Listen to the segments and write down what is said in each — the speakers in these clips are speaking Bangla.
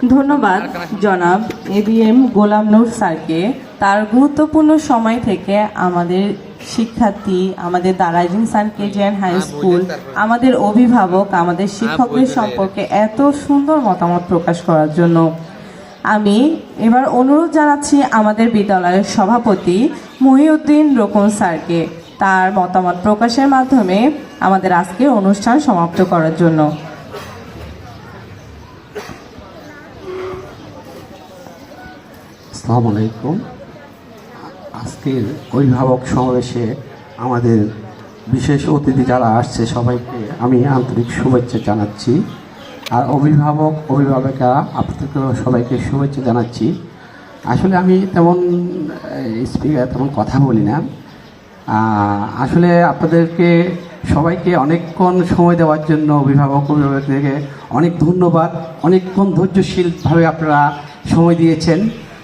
ধন্যবাদ জনাব ABM গোলাম নূর স্যারকে তার গুরুত্বপূর্ণ সময় থেকে আমাদের শিক্ষার্থী, আমাদের দারাইজিং স্যার কেজিএন হাই স্কুল, আমাদের অভিভাবক, আমাদের শিক্ষকদের সম্পর্কে এত সুন্দর মতামত প্রকাশ করার জন্য। আমি এবার অনুরোধ জানাচ্ছি আমাদের বিদ্যালয়ের সভাপতি মহিউদ্দিন রোকন স্যারকে তার মতামত প্রকাশের মাধ্যমে আমাদের আজকের অনুষ্ঠান সমাপ্ত করার জন্য। আসসালামু আলাইকুম। আজকের অভিভাবক সমাবেশে আমাদের বিশেষ অতিথি যারা আসছে সবাইকে আমি আন্তরিক শুভেচ্ছা জানাচ্ছি। আর অভিভাবিকা আপনাদেরকেও সবাইকে শুভেচ্ছা জানাচ্ছি। আসলে আমি তেমন তেমন কথা বলি না। আসলে আপনাদেরকে সবাইকে অনেকক্ষণ সময় দেওয়ার জন্য অভিভাবকদেরকে অনেক ধন্যবাদ। অনেকক্ষণ ধৈর্যশীলভাবে আপনারা সময় দিয়েছেন।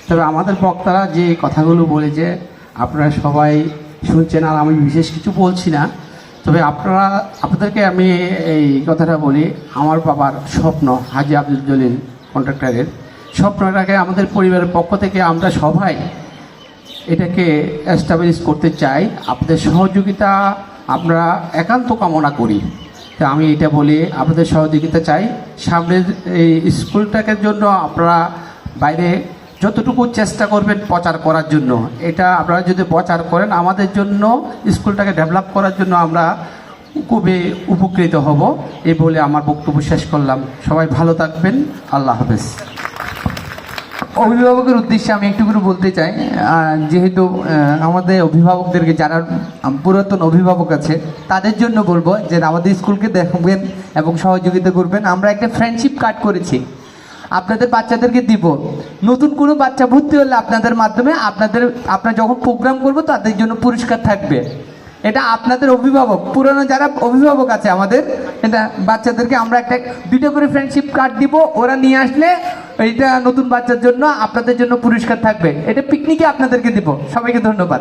তবে আমাদের বক্তারা যে কথাগুলো বলেছে আপনারা সবাই শুনছেন, আর আমি বিশেষ কিছু বলছি না। তবে আপনাদেরকে আমি এই কথাটা বলি, আমার বাবার স্বপ্ন হাজী আব্দুল জলিল কন্ট্রাক্টরের স্বপ্নটাকে আমাদের পরিবারের পক্ষ থেকে আমরা সবাই এটাকে এস্টাবলিশ করতে চাই। আপনাদের সহযোগিতা আমরা একান্ত কামনা করি। তো আমি এটা বলি আপনাদের সহযোগিতা চাই। সামনের এই স্কুলটাকে জন্য আপনারা বাইরে যতটুকু চেষ্টা করবেন প্রচার করার জন্য, এটা আপনারা যদি প্রচার করেন আমাদের জন্য স্কুলটাকে ডেভেলপ করার জন্য আমরা খুবই উপকৃত হব। এই বলে আমার বক্তব্য শেষ করলাম। সবাই ভালো থাকবেন। আল্লাহ হাফেজ। অভিভাবকের উদ্দেশ্যে আমি একটু করে বলতে চাই, যেহেতু আমাদের অভিভাবকদেরকে যারা পুরাতন অভিভাবক আছে তাদের জন্য বলবো যে আমাদের স্কুলকে দেখবেন এবং সহযোগিতা করবেন। আমরা একটা ফ্রেন্ডশিপ কার্ড করেছি, আপনাদের বাচ্চাদেরকে দিব। নতুন কোনো বাচ্চা ভর্তি হলে আপনাদের মাধ্যমে আপনারা যখন প্রোগ্রাম করবো তাদের জন্য পুরস্কার থাকবে। এটা আপনাদের অভিভাবক, পুরনো যারা অভিভাবক আছে আমাদের, এটা বাচ্চাদেরকে আমরা একটা 2টা করে ফ্রেন্ডশিপ কার্ড দিব। ওরা নিয়ে আসলে এইটা নতুন বাচ্চার জন্য আপনাদের জন্য পুরস্কার থাকবে। এটা পিকনিকে আপনাদেরকে দিব। সবাইকে ধন্যবাদ।